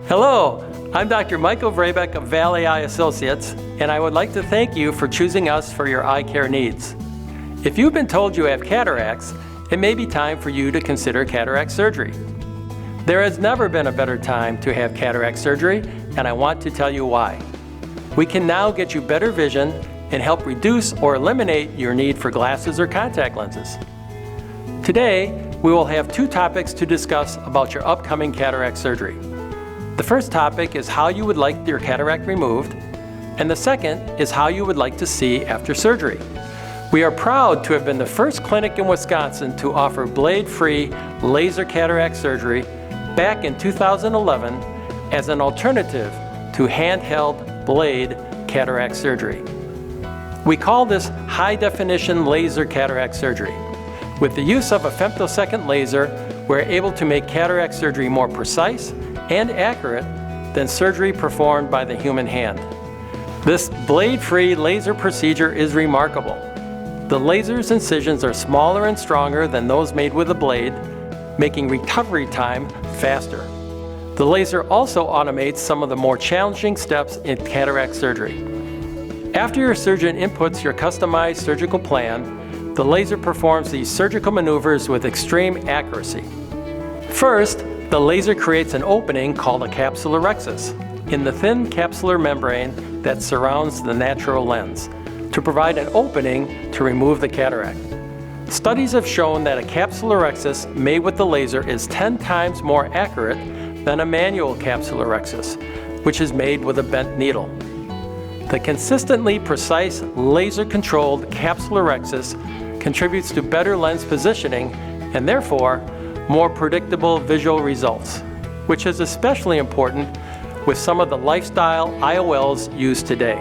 Hello, I'm Dr. Michael Vrabec of Valley Eye Associates, and I would like to thank you for choosing us for your eye care needs. If you've been told you have cataracts, it may be time for you to consider cataract surgery. There has never been a better time to have cataract surgery, and I want to tell you why. We can now get you better vision and help reduce or eliminate your need for glasses or contact lenses. Today, we will have two topics to discuss about your upcoming cataract surgery. The first topic is how you would like your cataract removed, and the second is how you would like to see after surgery. We are proud to have been the first clinic in Wisconsin to offer blade-free laser cataract surgery back in 2011 as an alternative to handheld blade cataract surgery. We call this high-definition laser cataract surgery. With the use of a femtosecond laser, we're able to make cataract surgery more precise and accurate than surgery performed by the human hand. This blade-free laser procedure is remarkable. The laser's incisions are smaller and stronger than those made with a blade, making recovery time faster. The laser also automates some of the more challenging steps in cataract surgery. After your surgeon inputs your customized surgical plan, the laser performs these surgical maneuvers with extreme accuracy. First, the laser creates an opening called a capsular rhexis in the thin capsular membrane that surrounds the natural lens to provide an opening to remove the cataract. Studies have shown that a capsular rhexis made with the laser is 10 times more accurate than a manual capsular rhexis, which is made with a bent needle. The consistently precise laser-controlled capsular rhexis contributes to better lens positioning and therefore more predictable visual results, which is especially important with some of the lifestyle IOLs used today.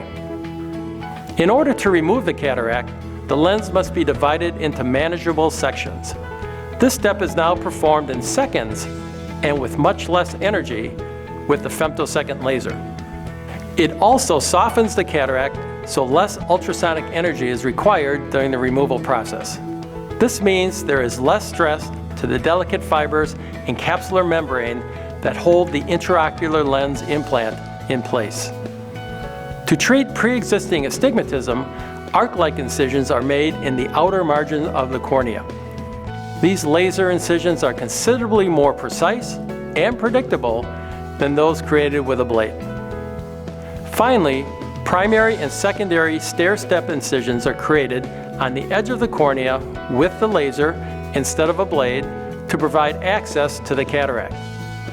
In order to remove the cataract, the lens must be divided into manageable sections. This step is now performed in seconds and with much less energy with the femtosecond laser. It also softens the cataract so less ultrasonic energy is required during the removal process. This means there is less stress to the delicate fibers and capsular membrane that hold the intraocular lens implant in place. To treat pre-existing astigmatism, arc-like incisions are made in the outer margin of the cornea. These laser incisions are considerably more precise and predictable than those created with a blade. Finally, primary and secondary stair-step incisions are created on the edge of the cornea with the laser instead of a blade to provide access to the cataract.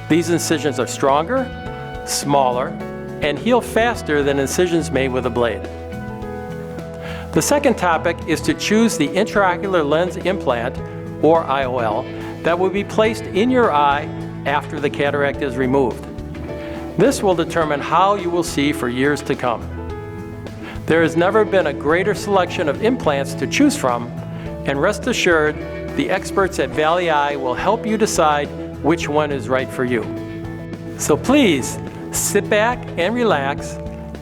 These incisions are stronger, smaller, and heal faster than incisions made with a blade. The second topic is to choose the intraocular lens implant, or IOL, that will be placed in your eye after the cataract is removed. This will determine how you will see for years to come. There has never been a greater selection of implants to choose from, and rest assured, the experts at Valley Eye will help you decide which one is right for you. So please, sit back and relax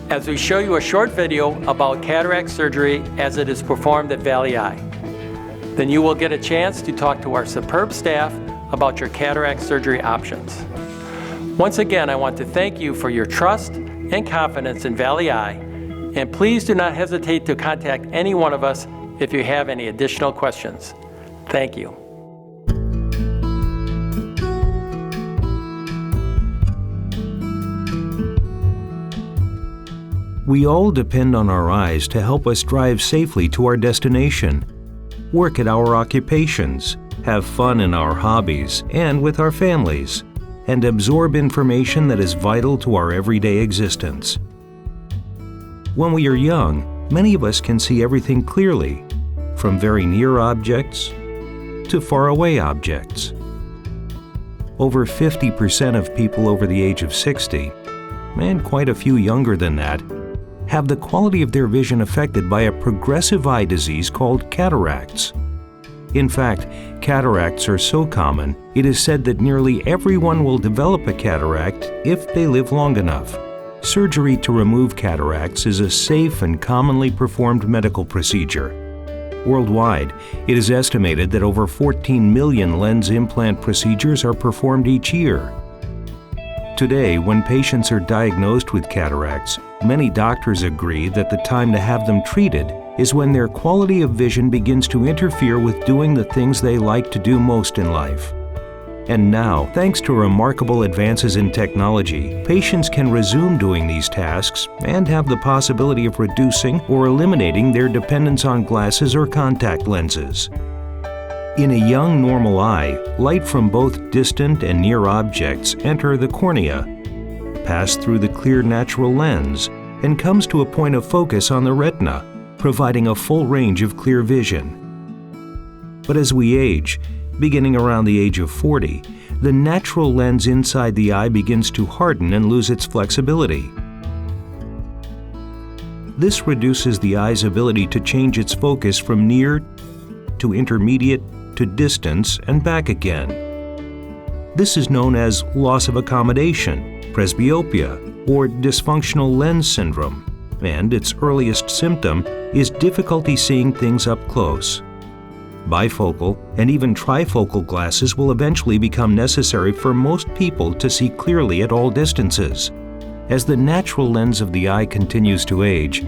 as we show you a short video about cataract surgery as it is performed at Valley Eye. Then you will get a chance to talk to our superb staff about your cataract surgery options. Once again, I want to thank you for your trust and confidence in Valley Eye, and please do not hesitate to contact any one of us if you have any additional questions. Thank you. We all depend on our eyes to help us drive safely to our destination, work at our occupations, have fun in our hobbies and with our families, and absorb information that is vital to our everyday existence. When we are young, many of us can see everything clearly, from very near objects to faraway objects. Over 50% of people over the age of 60, and quite a few younger than that, have the quality of their vision affected by a progressive eye disease called cataracts. In fact, cataracts are so common, it is said that nearly everyone will develop a cataract if they live long enough. Surgery to remove cataracts is a safe and commonly performed medical procedure. Worldwide, it is estimated that over 14 million lens implant procedures are performed each year. Today, when patients are diagnosed with cataracts, many doctors agree that the time to have them treated is when their quality of vision begins to interfere with doing the things they like to do most in life. And now, thanks to remarkable advances in technology, patients can resume doing these tasks and have the possibility of reducing or eliminating their dependence on glasses or contact lenses. In a young normal eye, light from both distant and near objects enter the cornea, pass through the clear natural lens, and comes to a point of focus on the retina, providing a full range of clear vision. But as we age, beginning around the age of 40, the natural lens inside the eye begins to harden and lose its flexibility. This reduces the eye's ability to change its focus from near to intermediate to distance and back again. This is known as loss of accommodation, presbyopia, or dysfunctional lens syndrome, and its earliest symptom is difficulty seeing things up close. Bifocal and even trifocal glasses will eventually become necessary for most people to see clearly at all distances. As the natural lens of the eye continues to age,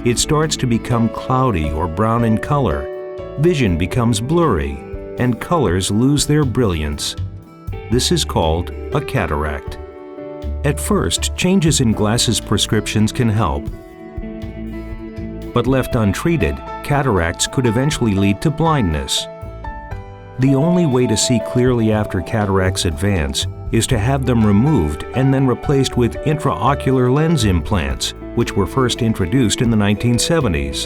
it starts to become cloudy or brown in color, vision becomes blurry, and colors lose their brilliance. This is called a cataract. At first, changes in glasses prescriptions can help. But left untreated, cataracts could eventually lead to blindness. The only way to see clearly after cataracts advance is to have them removed and then replaced with intraocular lens implants, which were first introduced in the 1970s.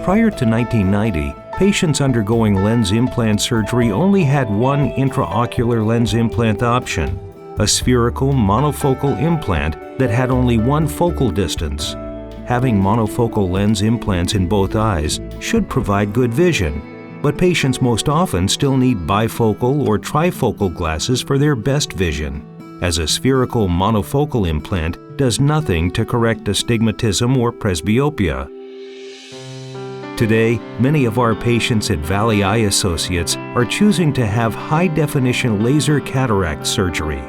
Prior to 1990, patients undergoing lens implant surgery only had one intraocular lens implant option, a spherical monofocal implant that had only one focal distance. Having monofocal lens implants in both eyes should provide good vision, but patients most often still need bifocal or trifocal glasses for their best vision, as a spherical monofocal implant does nothing to correct astigmatism or presbyopia. Today, many of our patients at Valley Eye Associates are choosing to have high-definition laser cataract surgery.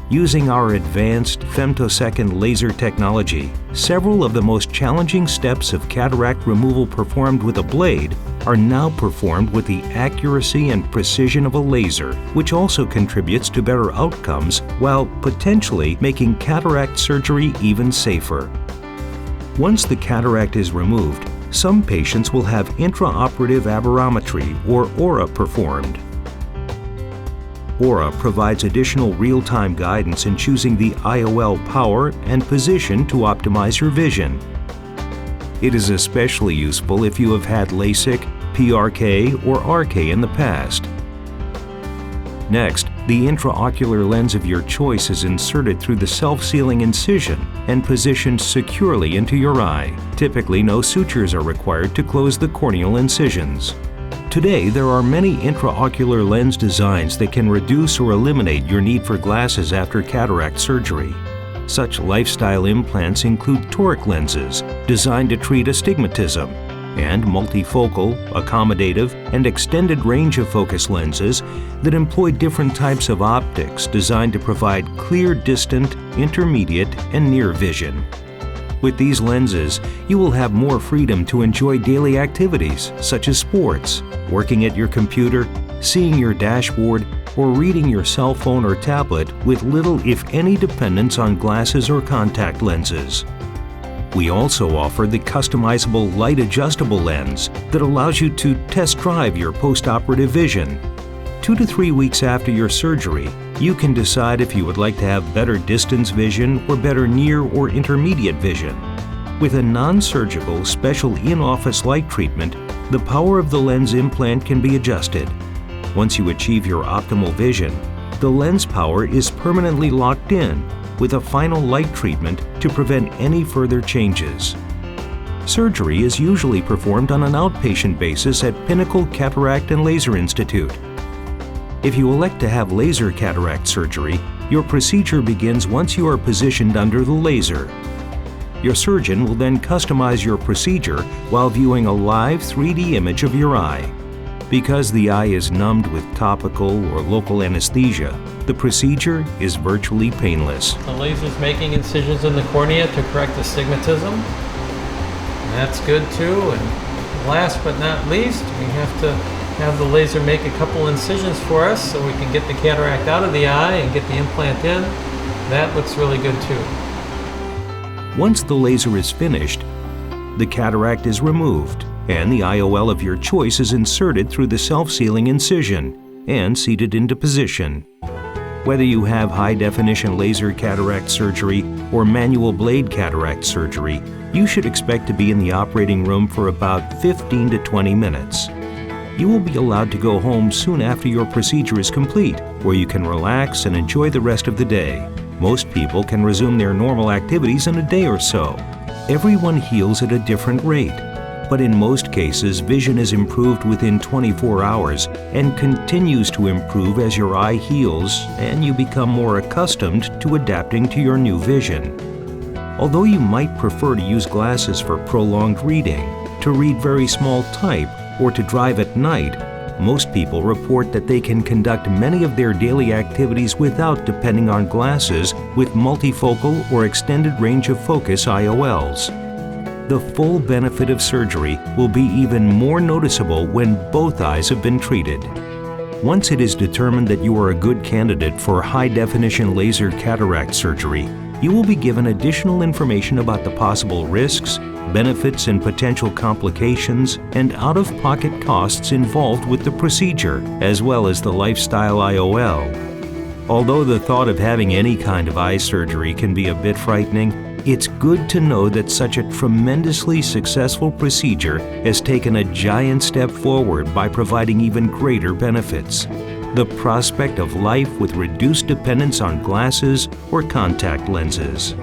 Using our advanced femtosecond laser technology, several of the most challenging steps of cataract removal performed with a blade are now performed with the accuracy and precision of a laser, which also contributes to better outcomes while potentially making cataract surgery even safer. Once the cataract is removed, some patients will have intraoperative aberrometry or aura performed. Aura provides additional real-time guidance in choosing the IOL power and position to optimize your vision. It is especially useful if you have had LASIK, PRK, or RK in the past. Next, the intraocular lens of your choice is inserted through the self-sealing incision and positioned securely into your eye. Typically, no sutures are required to close the corneal incisions. Today, there are many intraocular lens designs that can reduce or eliminate your need for glasses after cataract surgery. Such lifestyle implants include toric lenses, designed to treat astigmatism, and multifocal, accommodative, and extended range of focus lenses that employ different types of optics designed to provide clear distant, intermediate, and near vision. With these lenses, you will have more freedom to enjoy daily activities such as sports, working at your computer, seeing your dashboard, or reading your cell phone or tablet with little if any dependence on glasses or contact lenses. We also offer the customizable light adjustable lens that allows you to test drive your post-operative vision. 2 to 3 weeks after your surgery, you can decide if you would like to have better distance vision or better near or intermediate vision. With a non-surgical special in-office light treatment, the power of the lens implant can be adjusted. Once you achieve your optimal vision, the lens power is permanently locked in with a final light treatment to prevent any further changes. Surgery is usually performed on an outpatient basis at Pinnacle Cataract and Laser Institute. If you elect to have laser cataract surgery, your procedure begins once you are positioned under the laser. Your surgeon will then customize your procedure while viewing a live 3D image of your eye. Because the eye is numbed with topical or local anesthesia, The procedure is virtually painless. The laser's making incisions in the cornea to correct astigmatism. That's good too. And last but not least, we have to have the laser make a couple incisions for us so we can get the cataract out of the eye and get the implant in. That looks really good too. Once the laser is finished, the cataract is removed and the IOL of your choice is inserted through the self-sealing incision and seated into position. Whether you have high-definition laser cataract surgery or manual blade cataract surgery, you should expect to be in the operating room for about 15 to 20 minutes. You will be allowed to go home soon after your procedure is complete, where you can relax and enjoy the rest of the day. Most people can resume their normal activities in a day or so. Everyone heals at a different rate, but in most cases, vision is improved within 24 hours and continues to improve as your eye heals and you become more accustomed to adapting to your new vision. Although you might prefer to use glasses for prolonged reading, to read very small type, or to drive at night, most people report that they can conduct many of their daily activities without depending on glasses with multifocal or extended range of focus IOLs. The full benefit of surgery will be even more noticeable when both eyes have been treated. Once it is determined that you are a good candidate for high-definition laser cataract surgery, you will be given additional information about the possible risks, benefits and potential complications, and out-of-pocket costs involved with the procedure, as well as the lifestyle IOL. Although the thought of having any kind of eye surgery can be a bit frightening, it's good to know that such a tremendously successful procedure has taken a giant step forward by providing even greater benefits. The prospect of life with reduced dependence on glasses or contact lenses.